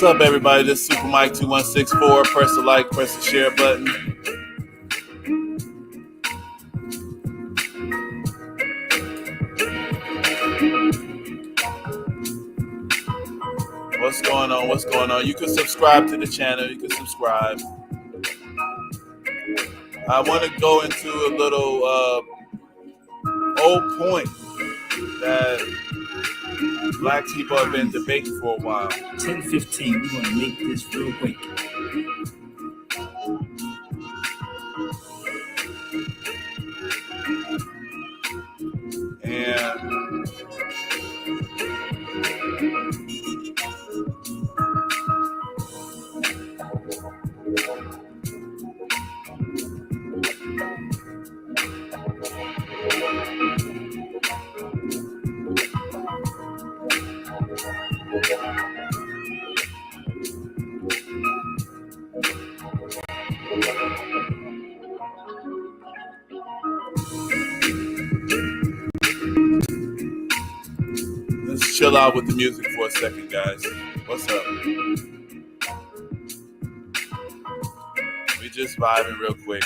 What's up, everybody? This is Super Mike 2164. Press the like, press the share button. What's going on? What's going on? You can subscribe to the channel. You can subscribe. I want to go into a little old point that black people have been debating for a while. 10:15. We're going to make this real quick. And let's chill out with the music for a second, guys. What's up? We just vibing real quick.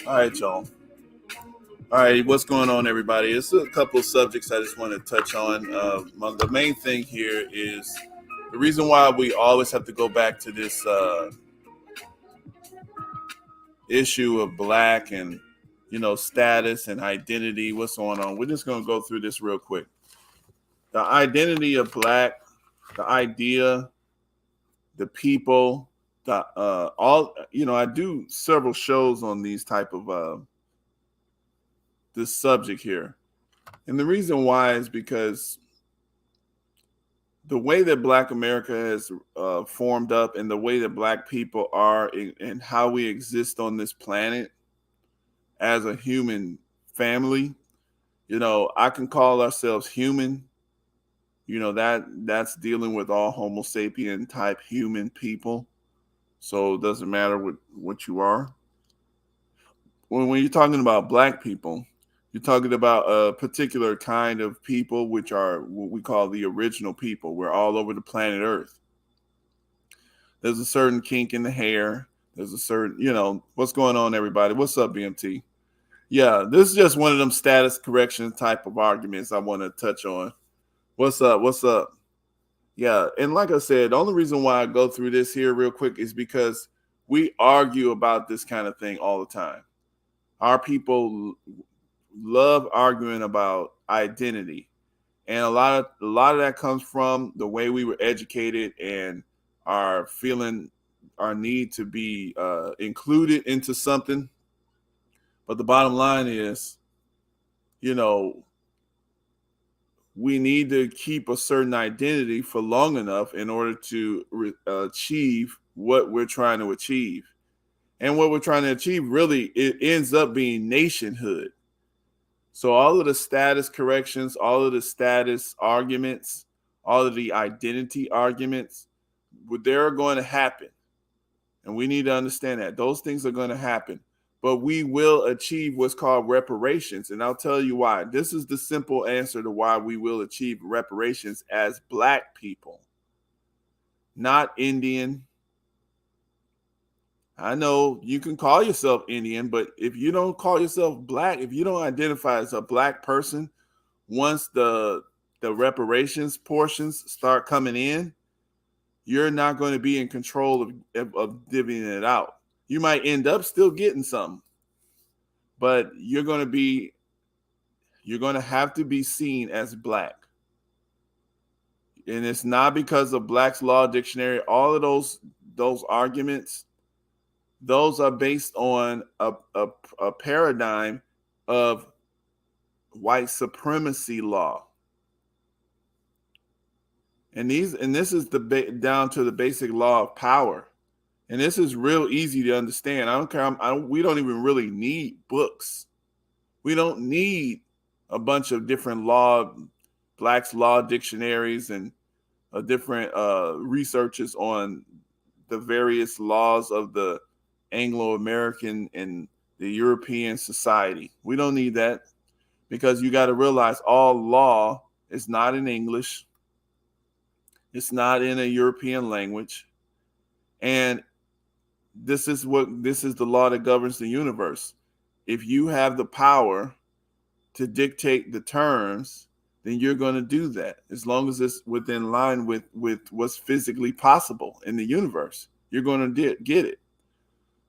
All right, y'all. All right, what's going on, everybody? It's a couple of subjects I just want to touch on. The main thing here is the reason why we always have to go back to this issue of black and, status and identity. What's going on? We're just going to go through this real quick. The identity of black, the idea, the people, I do several shows on these type of this subject here. And the reason why is because the way that Black America has formed up and the way that Black people are and how we exist on this planet as a human family, I can call ourselves human. That's dealing with all Homo sapien type human people. So it doesn't matter what you are. When you're talking about Black people, you're talking about a particular kind of people, which are what we call the original people. We're all over the planet Earth. There's a certain kink in the hair. There's a certain, what's going on, everybody? What's up, BMT? Yeah, this is just one of them status correction type of arguments I want to touch on. What's up? What's up? Yeah, and like I said, the only reason why I go through this here real quick is because we argue about this kind of thing all the time. Our people love arguing about identity, and a lot of that comes from the way we were educated and our feeling, our need to be included into something. But the bottom line is, we need to keep a certain identity for long enough in order to achieve what we're trying to achieve. And what we're trying to achieve, really, it ends up being nationhood. So all of the status corrections, all of the status arguments, all of the identity arguments, they're going to happen. And we need to understand that. Those things are going to happen. But we will achieve what's called reparations. And I'll tell you why. This is the simple answer to why we will achieve reparations as Black people. Not Indian, I know you can call yourself Indian, but if you don't call yourself black, if you don't identify as a black person, once the reparations portions start coming in, you're not going to be in control of divvying it out. You might end up still getting some, but you're going to have to be seen as black. And it's not because of Black's Law Dictionary. All of those arguments, those are based on a paradigm of white supremacy law. And this is down to the basic law of power. And this is real easy to understand. I don't care. We don't even really need books. We don't need a bunch of different Black's law dictionaries and different researches on the various laws of the Anglo-American and the European society. We don't need that because you got to realize all law is not in English. It's not in a European language. And this is the law that governs the universe. If you have the power to dictate the terms, then you're going to do that as long as it's within line with what's physically possible in the universe. You're going to get it.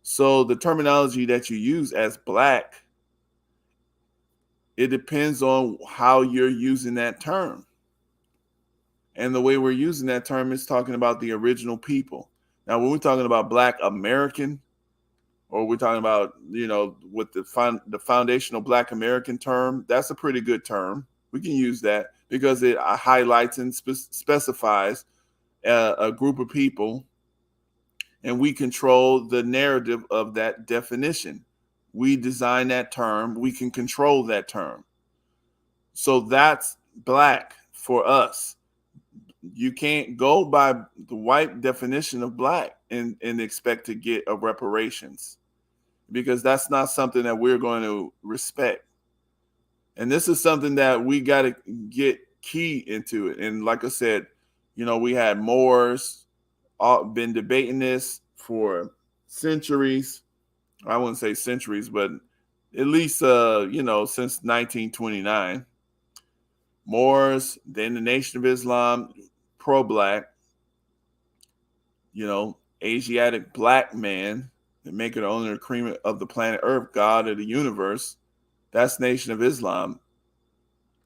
So the terminology that you use as black, it depends on how you're using that term. And the way we're using that term is talking about the original people. Now, when we're talking about Black American, or we're talking about, with the foundational Black American term, that's a pretty good term. We can use that because it highlights and specifies a group of people, and we control the narrative of that definition. We design that term. We can control that term. So that's black for us. You can't go by the white definition of black and expect to get a reparations, because that's not something that we're going to respect. And this is something that we got to get key into it. And like I said, we had Moors been debating this for centuries. I wouldn't say centuries, but at least since 1929. Moors, then the Nation of Islam, pro-black, Asiatic black man, the maker, the owner, the cream of the planet Earth, God of the universe. That's Nation of Islam.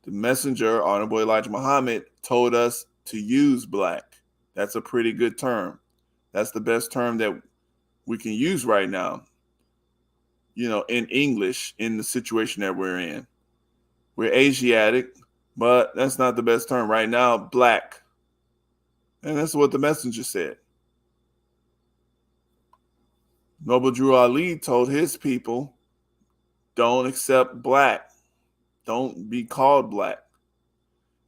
The messenger, Honorable Elijah Muhammad, told us to use black. That's a pretty good term. That's the best term that we can use right now, in English, in the situation that we're in. We're Asiatic, but that's not the best term right now. Black. And that's what the messenger said. Noble Drew Ali told his people, don't accept black. Don't be called black.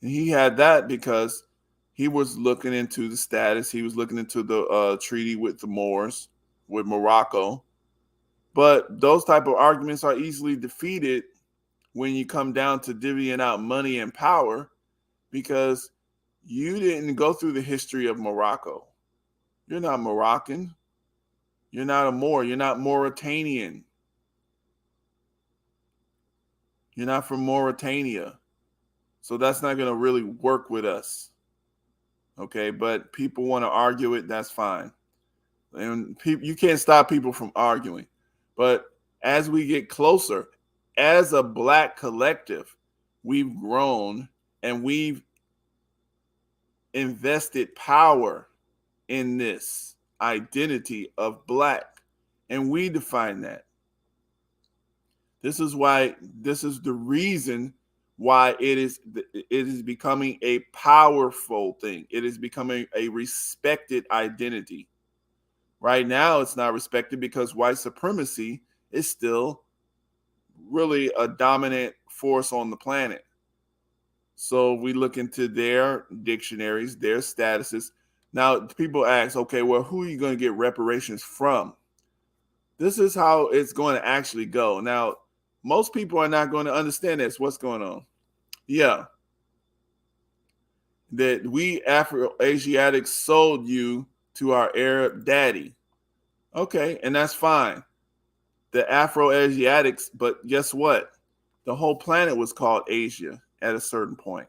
And he had that because he was looking into the status. He was looking into the treaty with the Moors, with Morocco. But those type of arguments are easily defeated when you come down to divvying out money and power, because you didn't go through the history of Morocco. You're not Moroccan. You're not a Moor. You're not Mauritanian. You're not from Mauritania. So that's not going to really work with us. Okay, but people want to argue it, that's fine. And you can't stop people from arguing. But as we get closer, as a black collective, we've grown and we've invested power in this identity of black. And we define that. This is the reason why it is becoming a powerful thing. It is becoming a respected identity. Right now, it's not respected because white supremacy is still really a dominant force on the planet. So we look into their dictionaries, their statuses. Now, people ask, okay, well, who are you going to get reparations from? This is how it's going to actually go. Now, most people are not going to understand this. What's going on? Yeah. That we Afro-Asiatics sold you to our Arab daddy. Okay, and that's fine. The Afro-Asiatics, but guess what? The whole planet was called Asia at a certain point.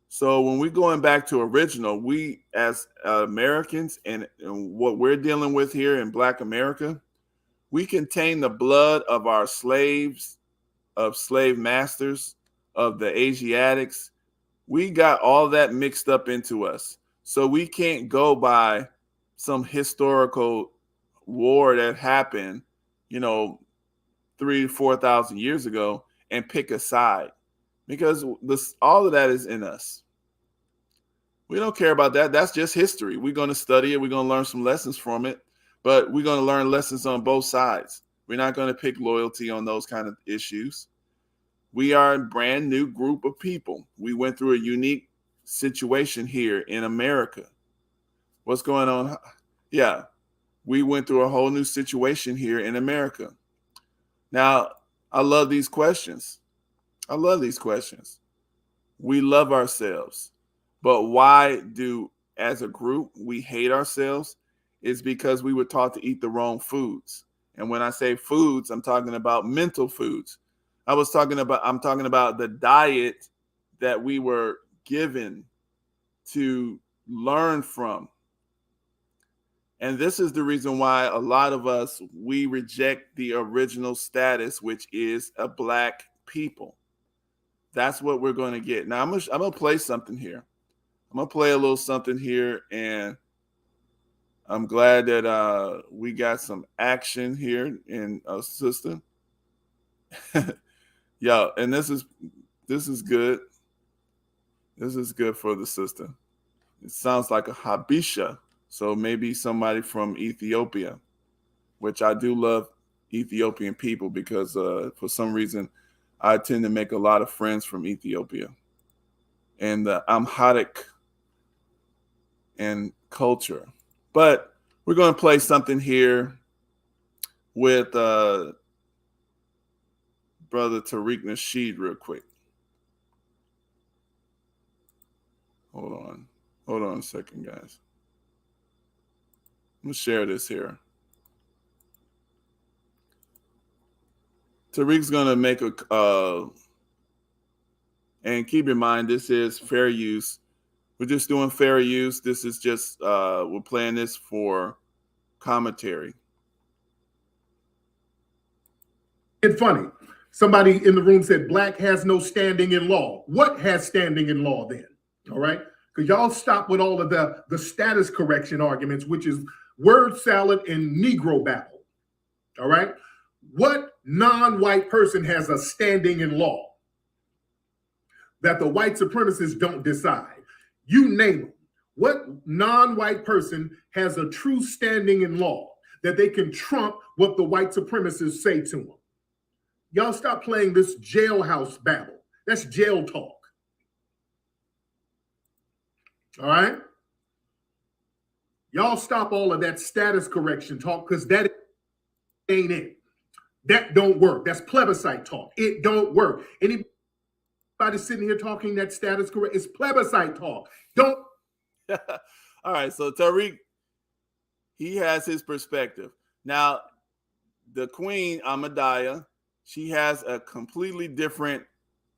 So when we're going back to original, we as Americans and what we're dealing with here in Black America, we contain the blood of our slaves, of slave masters, of the Asiatics. We got all that mixed up into us. So we can't go by some historical war that happened, you know, 3 to 4 thousand years ago and pick a side because all of that is in us. We don't care about that. That's just history. We're going to study it. We're going to learn some lessons from it, but we're going to learn lessons on both sides. We're not going to pick loyalty on those kind of issues. We are a brand new group of people. We went through a unique situation here in America. What's going on? Yeah, we went through a whole new situation here in America. Now, I love these questions. I love these questions. We love ourselves. But why do, as a group, we hate ourselves? Is because we were taught to eat the wrong foods. And when I say foods, I'm talking about mental foods. I'm talking about the diet that we were given to learn from. And this is the reason why a lot of us, we reject the original status, which is a Black people. That's what we're going to get. Now, I'm gonna play something here. I'm going to play a little something here, and I'm glad that we got some action here in our system. Yeah, and this is good. This is good for the system. It sounds like a Habesha. So maybe somebody from Ethiopia, which I do love Ethiopian people because for some reason I tend to make a lot of friends from Ethiopia and the Amharic and culture. But we're going to play something here with Brother Tariq Nasheed real quick. Hold on a second, guys. I'm going to share this here. Tariq's going to make and keep in mind, this is fair use. We're just doing fair use. This is just, we're playing this for commentary. It's funny. Somebody in the room said Black has no standing in law. What has standing in law then? All right. Because y'all stop with all of the status correction arguments, which is word salad and Negro babble. All right. What non-white person has a standing in law that the white supremacists don't decide? You name them. What non-white person has a true standing in law that they can trump what the white supremacists say to them? Y'all stop playing this jailhouse babble. That's jail talk. All right? Y'all stop all of that status correction talk because that ain't it. That don't work. That's plebiscite talk. It don't work. Anybody sitting here talking that status correct, it's plebiscite talk. Don't. All right, so Tariq, he has his perspective. Now, the Queen, Ahmadiyya, she has a completely different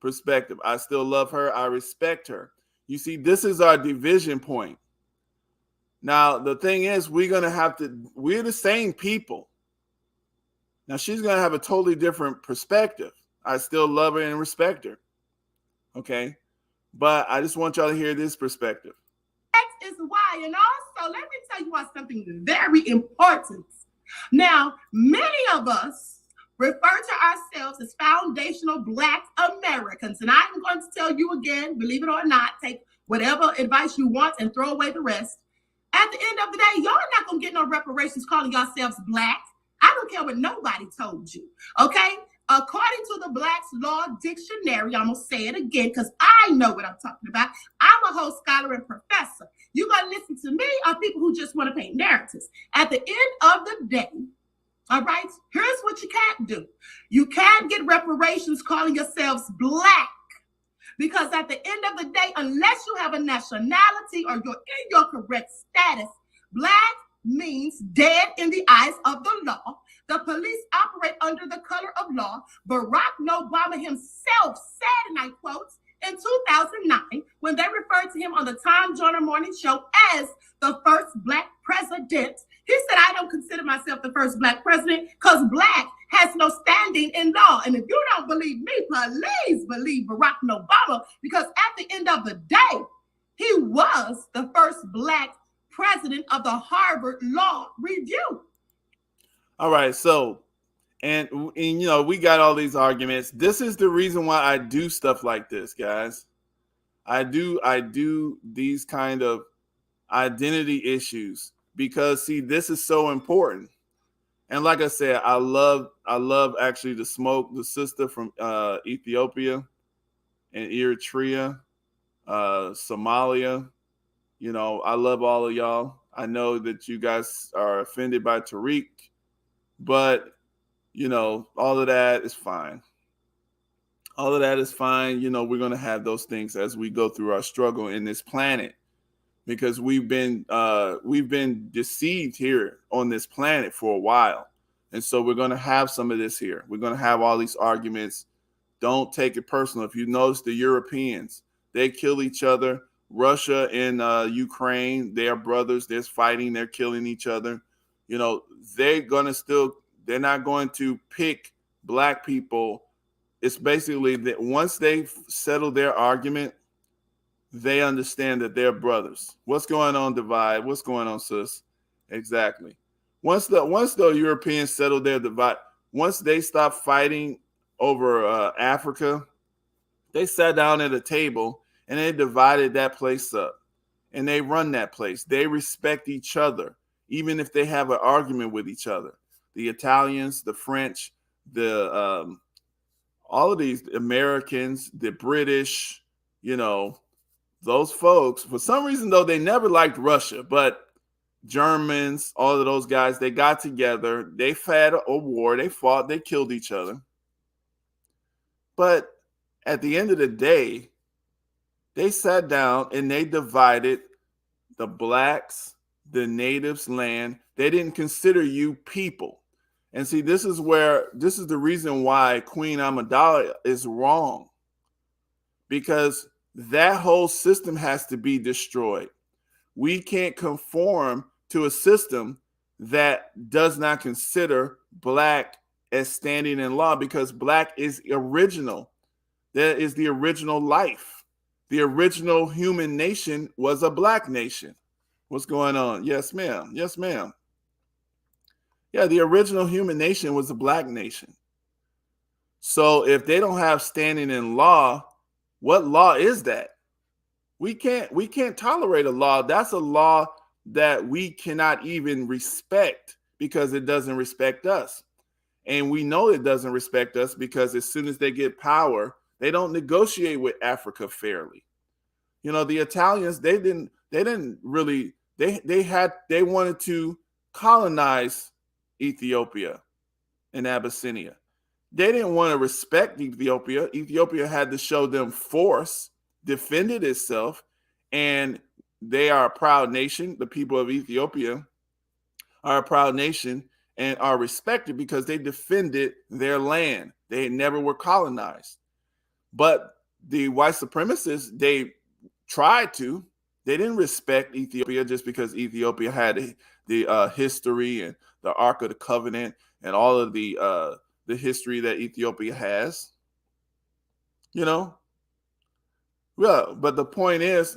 perspective. I still love her. I respect her. You see, this is our division point. Now, the thing is, we're the same people. Now, she's going to have a totally different perspective. I still love her and respect her. Okay? But I just want y'all to hear this perspective. That is why. And also, let me tell you about something very important. Now, many of us refer to ourselves as foundational Black Americans. And I'm going to tell you again, believe it or not, take whatever advice you want and throw away the rest. At the end of the day, y'all not going to get no reparations calling yourselves Black. I don't care what nobody told you, okay? According to the Black's Law Dictionary, I'm going to say it again because I know what I'm talking about. I'm a whole scholar and professor. You're going to listen to me or people who just want to paint narratives. At the end of the day, all right, here's what you can't do. You can't get reparations calling yourselves Black because at the end of the day, unless you have a nationality or you're in your correct status, Black means dead in the eyes of the law. The police operate under the color of law. Barack Obama himself said, and I quote, in 2009, when they referred to him on the Tom Joyner Morning Show as the first Black president, he said, I don't consider myself the first Black president because Black has no standing in law. And if you don't believe me, please believe Barack Obama, because at the end of the day, he was the first Black president of the Harvard Law Review. All right, so and you know, we got all these arguments. This is the reason why I do stuff like this, guys. I do these kind of identity issues because see, this is so important. And like I said, I love actually to smoke the sister from Ethiopia and Eritrea, Somalia. You know, I love all of y'all. I know that you guys are offended by Tariq, but you know, all of that is fine. All of that is fine. You know, we're going to have those things as we go through our struggle in this planet, because we've been deceived here on this planet for a while. And so we're going to have some of this here. We're going to have all these arguments. Don't take it personal. If you notice, the Europeans, they kill each other. Russia and Ukraine, they're brothers. They're fighting. They're killing each other. You know, they're not going to pick Black people. It's basically that once they settle their argument, they understand that they're brothers. What's going on, Divide? What's going on, sis? Exactly. Once the Europeans settle their divide, once they stop fighting over Africa, they sat down at a table and they divided that place up, and they run that place. They respect each other, even if they have an argument with each other. The Italians, the French, the all of these Americans, the British, you know, those folks, for some reason, though, they never liked Russia, but Germans, all of those guys, they got together, they had a war, they fought, they killed each other. But at the end of the day, they sat down and they divided the Blacks, the natives' land. They didn't consider you people. And see, this is the reason why Queen Amidala is wrong, because that whole system has to be destroyed. We can't conform to a system that does not consider Black as standing in law, because Black is original. That is the original life. The original human nation was a Black nation. What's going on? Yes, ma'am. Yes, ma'am. Yeah, the original human nation was a Black nation. So if they don't have standing in law, what law is that? We can't tolerate a law. That's a law that we cannot even respect because it doesn't respect us. And we know it doesn't respect us because as soon as they get power, they don't negotiate with Africa fairly. You know, the Italians, they wanted to colonize Ethiopia and Abyssinia. They didn't want to respect Ethiopia. Ethiopia had to show them force, defended itself, and they are a proud nation. The people of Ethiopia are a proud nation and are respected because they defended their land. They never were colonized. But the white supremacists, they tried to. They didn't respect Ethiopia just because Ethiopia had the history and the Ark of the Covenant and all of the history that Ethiopia has. You know? Well, but the point is,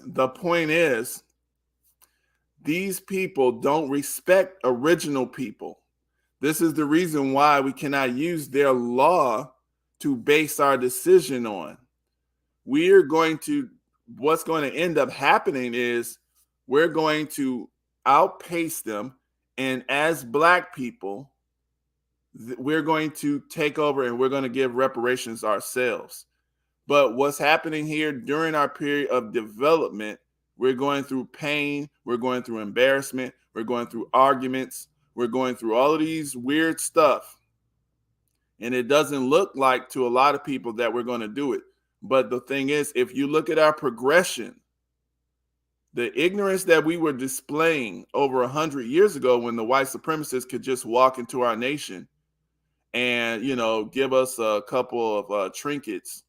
these people don't respect original people. This is the reason why we cannot use their law to base our decision on. What's going to end up happening is we're going to outpace them. And as Black people, we're going to take over and we're going to give reparations ourselves. But what's happening here during our period of development, we're going through pain, we're going through embarrassment, we're going through arguments, we're going through all of these weird stuff. And it doesn't look like to a lot of people that we're going to do it. But the thing is, if you look at our progression, The ignorance that we were displaying over 100 years ago when the white supremacists could just walk into our nation and, give us a couple of trinkets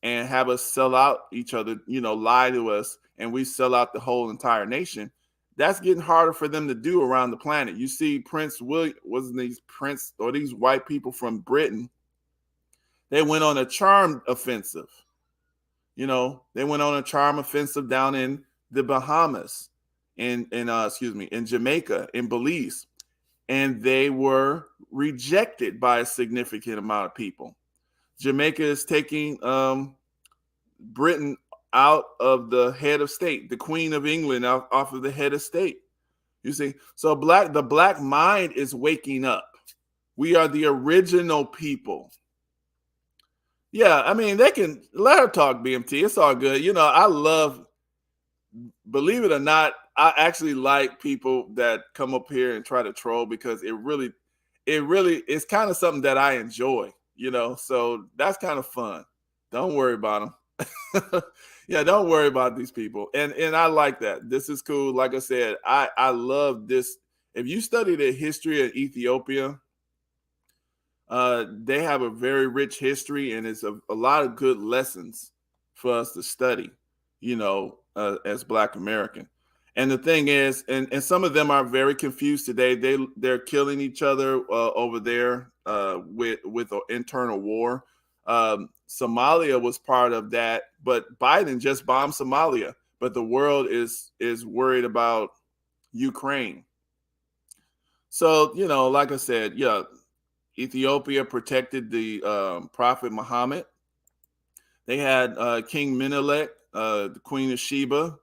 and have us sell out each other, lie to us, and we sell out the whole entire nation. That's getting harder for them to do around the planet. You see Prince William, wasn't these Prince or these white people from Britain, they went on a charm offensive. They went on a charm offensive down in the Bahamas, in Jamaica, in Belize, and they were rejected by a significant amount of people. Jamaica is taking Britain out of the head of state, the Queen of England off of the head of state. You see, so the black mind is waking up. We are the original people. Yeah, I mean, they can let her talk, BMT. It's all good. I love, believe it or not, I actually like people that come up here and try to troll because it really is kind of something that I enjoy, so that's kind of fun. Don't worry about them. Yeah, don't worry about these people. And I like that. This is cool. Like I said, I love this. If you study the history of Ethiopia, they have a very rich history, and it's a lot of good lessons for us to study, as Black American. And the thing is, and some of them are very confused today. They're killing each other over there with an internal war. Somalia was part of that, but Biden just bombed Somalia. But the world is worried about Ukraine. So, like I said, yeah, Ethiopia protected the Prophet Muhammad. They had King Menelik, the Queen of Sheba.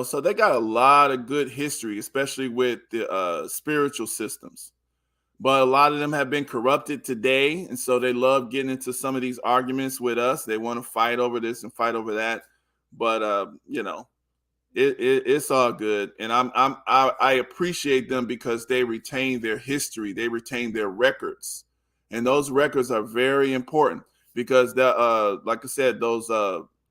So they got a lot of good history, especially with the spiritual systems. But a lot of them have been corrupted today, and so they love getting into some of these arguments with us. They want to fight over this and fight over that. But it's all good, and I appreciate them because they retain their history, they retain their records, and those records are very important because like I said, those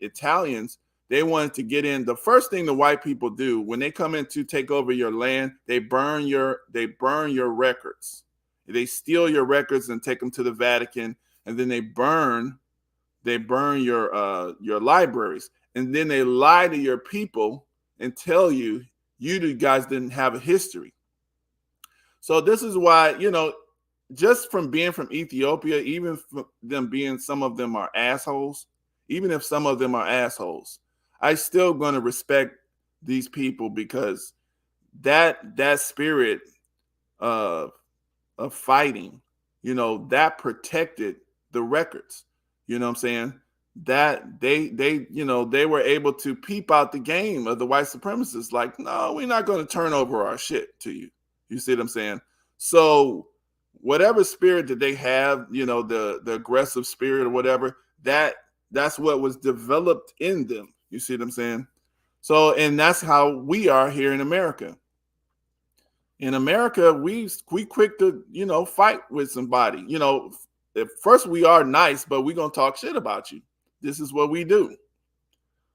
Italians, they wanted to get in. The first thing the white people do when they come in to take over your land, they burn your records. They steal your records and take them to the Vatican, and then they burn your libraries, and then they lie to your people and tell you guys didn't have a history. So this is why, just from being from Ethiopia, even from them being, some of them are assholes, even if some of them are assholes, I still going to respect these people because that spirit of fighting, that protected the records. You know what I'm saying? That they were able to peep out the game of the white supremacists. Like, no, we're not going to turn over our shit to you. You see what I'm saying? So whatever spirit that they have, the aggressive spirit or whatever, that's what was developed in them. You see what I'm saying? So, and that's how we are here in America. In America, we quick to, fight with somebody. At first we are nice, but we're going to talk shit about you. This is what we do.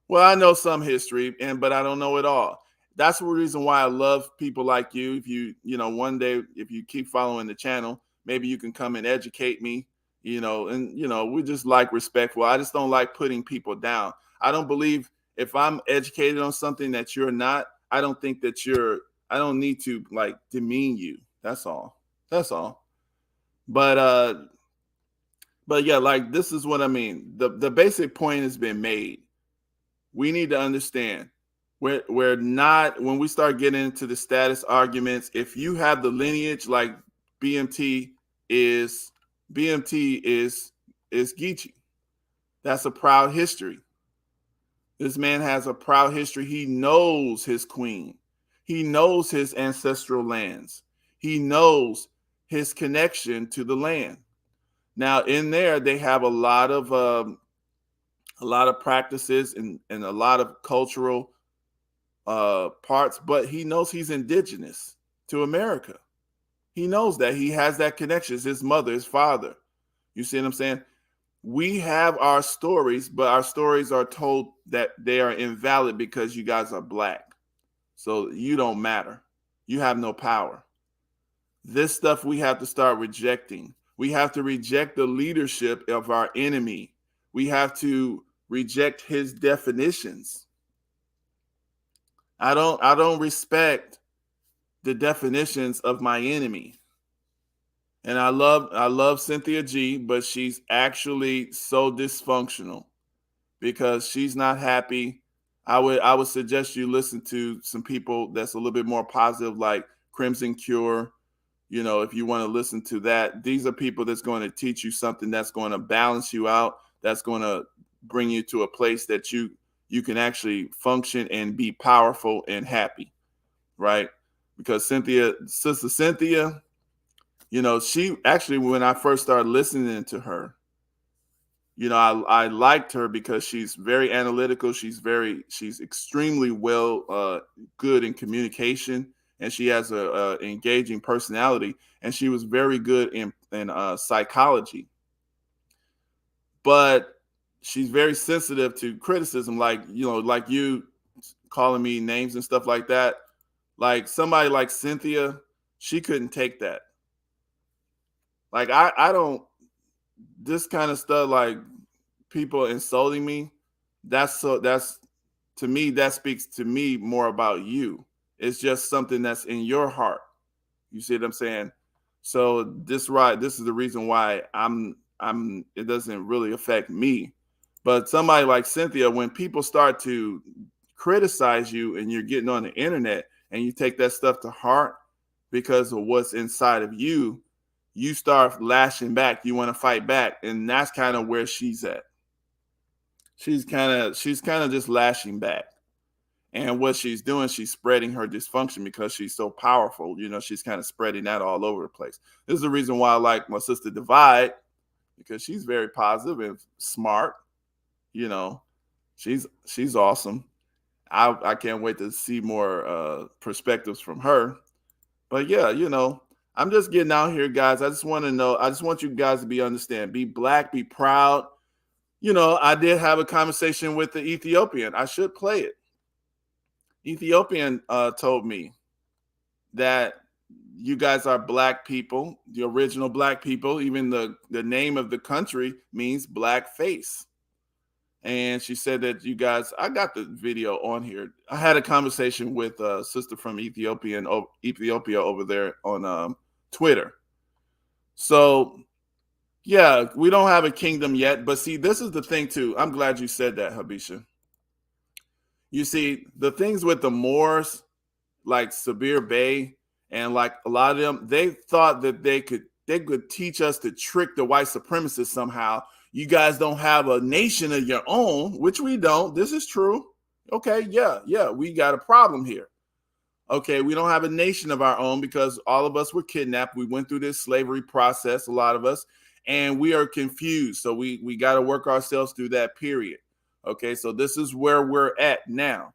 Well, I know some history, but I don't know it all. That's the reason why I love people like you. If you one day, if you keep following the channel, maybe you can come and educate me, and we just like respectful. I just don't like putting people down. I don't believe if I'm educated on something that you're not, I don't think that I don't need to like demean you. That's all. But yeah, like this is what I mean. The basic point has been made. We need to understand we're not, when we start getting into the status arguments, if you have the lineage like BMT is Geechee. That's a proud history. This man has a proud history. He knows his queen. He knows his ancestral lands. He knows his connection to the land. Now, in there, they have a lot of practices and a lot of cultural parts, but he knows he's indigenous to America. He knows that he has that connection. It's his mother, his father. You see what I'm saying? We have our stories, but our stories are told that they are invalid because you guys are black. So you don't matter. You have no power. This stuff we have to start rejecting. We have to reject the leadership of our enemy. We have to reject his definitions. I don't respect the definitions of my enemy. And I love Cynthia G, but she's actually so dysfunctional because she's not happy. I would suggest you listen to some people that's a little bit more positive, like Crimson Cure. If you want to listen to that, these are people that's going to teach you something that's going to balance you out, that's going to bring you to a place that you can actually function and be powerful and happy, right? Because Sister Cynthia, she actually, when I first started listening to her, I liked her because she's very analytical. She's extremely good in communication, and she has a engaging personality, and she was very good in psychology. But she's very sensitive to criticism, like you calling me names and stuff like that. Like somebody like Cynthia, she couldn't take that. Like I don't this kind of stuff, like people insulting me, that's to me, that speaks to me more about you. It's just something that's in your heart. You see what I'm saying? So this is the reason why I'm it doesn't really affect me. But somebody like Cynthia, when people start to criticize you and you're getting on the internet and you take that stuff to heart because of what's inside of you, you start lashing back. You want to fight back. And that's kind of where she's at. She's kind of just lashing back. And what she's doing, she's spreading her dysfunction because she's so powerful. She's kind of spreading that all over the place. This is the reason why I like my sister Divide, because she's very positive and smart. She's awesome. I can't wait to see more perspectives from her. But yeah, I'm just getting out here, guys. I just want to know. I just want you guys to be black, be proud. I did have a conversation with the Ethiopian. I should play it. Ethiopian told me that you guys are black people, the original black people. Even the name of the country means black face. And she said that you guys, I got the video on here. I had a conversation with a sister from Ethiopia over there on Twitter. So, yeah, we don't have a kingdom yet. But see, this is the thing, too. I'm glad you said that, Habisha. You see, the things with the Moors, like Sabir Bey, and like a lot of them, they thought that they could teach us to trick the white supremacists somehow. You guys don't have a nation of your own, which we don't. This is true. Okay, yeah, we got a problem here. Okay, we don't have a nation of our own because all of us were kidnapped. We went through this slavery process, a lot of us, and we are confused. So we got to work ourselves through that period. Okay, so this is where we're at now.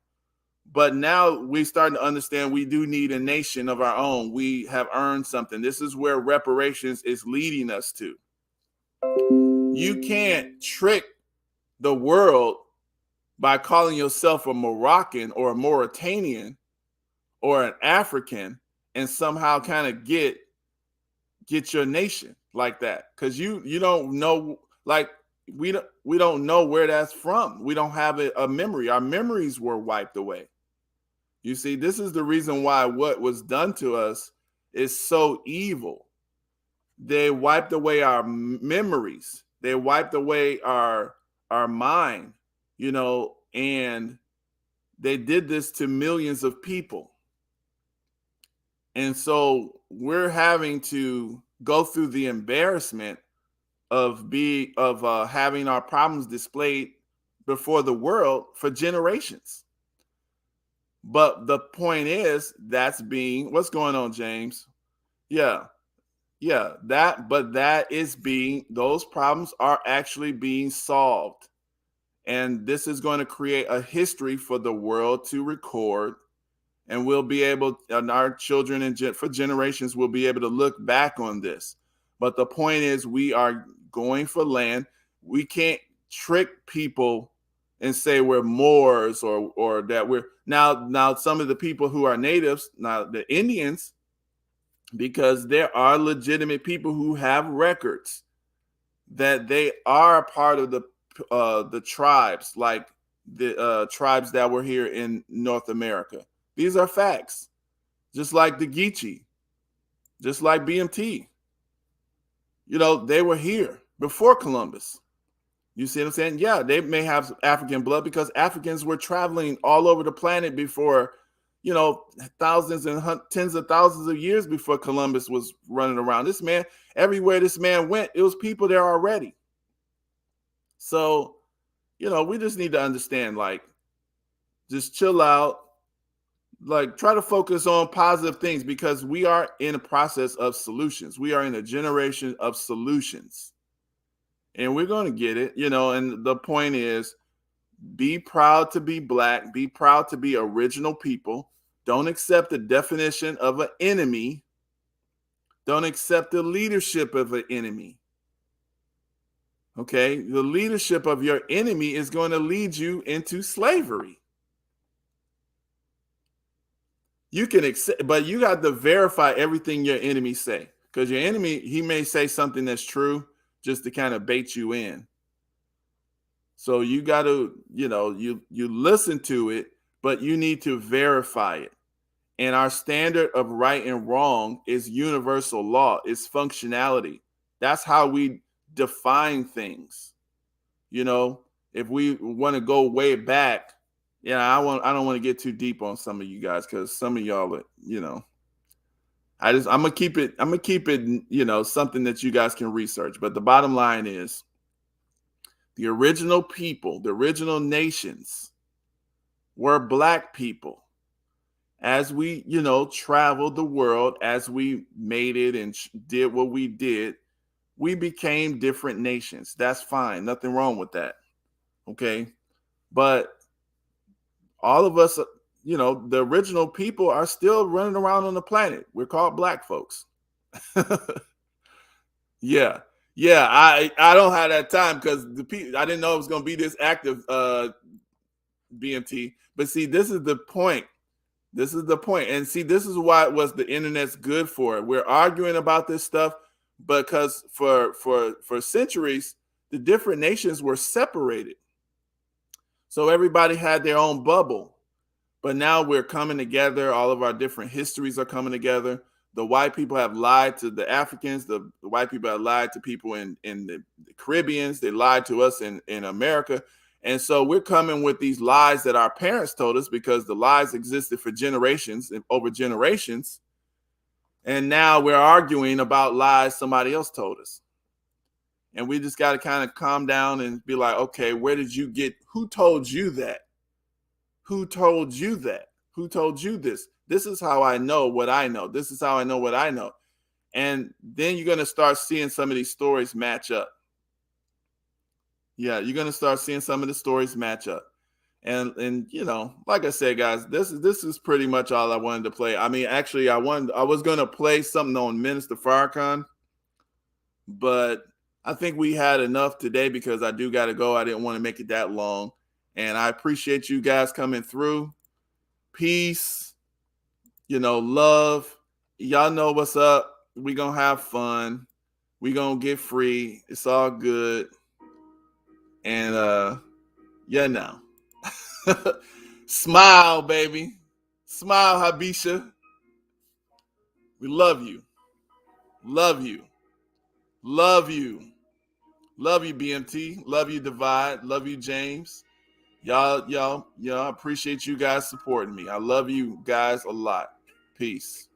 But now we're starting to understand we do need a nation of our own. We have earned something. This is where reparations is leading us to. You can't trick the world by calling yourself a Moroccan or a Mauritanian or an African and somehow kind of get your nation like that. Because you don't know, like we don't know where that's from. We don't have a memory. Our memories were wiped away. You see, this is the reason why what was done to us is so evil. They wiped away our memories. They wiped away our mind, and they did this to millions of people. And so we're having to go through the embarrassment of having our problems displayed before the world for generations. But the point is, what's going on, James? Yeah, those problems are actually being solved. And this is going to create a history for the world to record. And we'll be able, and our children and for generations will be able to look back on this. But the point is, we are going for land. we can't trick people and say we're Moors or that we're now some of the people who are natives, now the Indians, because there are legitimate people who have records that they are part of the tribes, like the tribes that were here in North America. These are facts. Just like the Geechee, just like BMT. You know, they were here before Columbus. You see what I'm saying? Yeah, they may have African blood because Africans were traveling all over the planet before, you know, thousands and tens of thousands of years before Columbus was running around. This man, everywhere this man went, it was people there already. So, you know, we just need to understand, like, just chill out, like try to focus on positive things because we are in a process of solutions. We are in a generation of solutions. And we're going to get it, you know, and the point is be proud to be Black, be proud to be original people. Don't accept the definition of an enemy. Don't accept the leadership of an enemy. Okay? The leadership of your enemy is going to lead you into slavery. You can accept, but you got to verify everything your enemy say, because your enemy, he may say something that's true just to kind of bait you in. So you got to, you know, you listen to it, but you need to verify it. And our standard of right and wrong is universal law, it's functionality. That's how we define things. You know, if we want to go way back, yeah, I don't want to get too deep on some of you guys because some of y'all, you know, I'm gonna keep it, you know, something that you guys can research. But the bottom line is the original people, the original nations were Black people. As we, you know, traveled the world, as we made it and did what we did, we became different nations. That's fine. Nothing wrong with that. Okay. But all of us, you know, the original people are still running around on the planet. We're called Black folks. Yeah. Yeah. I don't have that time because I didn't know it was going to be this active BMT. But see, this is the point. This is the point. And see, this is why the internet's good for. We're arguing about this stuff because for centuries, the different nations were separated. So everybody had their own bubble. But now we're coming together. All of our different histories are coming together. The white people have lied to the Africans. The white people have lied to people in the Caribbeans. They lied to us in America. And so we're coming with these lies that our parents told us because the lies existed for generations and over generations. And now we're arguing about lies somebody else told us. And we just got to kind of calm down and be like, okay, who told you that? Who told you that? Who told you this? This is how I know what I know. This is how I know what I know. And then you're going to start seeing some of these stories match up. Yeah, you're going to start seeing some of the stories match up. And you know, like I said, guys, this is pretty much all I wanted to play. I mean, actually, I was going to play something on Minister Farrakhan, but I think we had enough today because I do got to go. I didn't want to make it that long. And I appreciate you guys coming through. Peace, you know, love. Y'all know what's up. We gonna have fun. We gonna get free. It's all good. And yeah, now. Smile, baby. Smile, Habisha. We love you. Love you. Love you. Love you, BMT. Love you, Divide. Love you, James. Y'all, appreciate you guys supporting me. I love you guys a lot. Peace.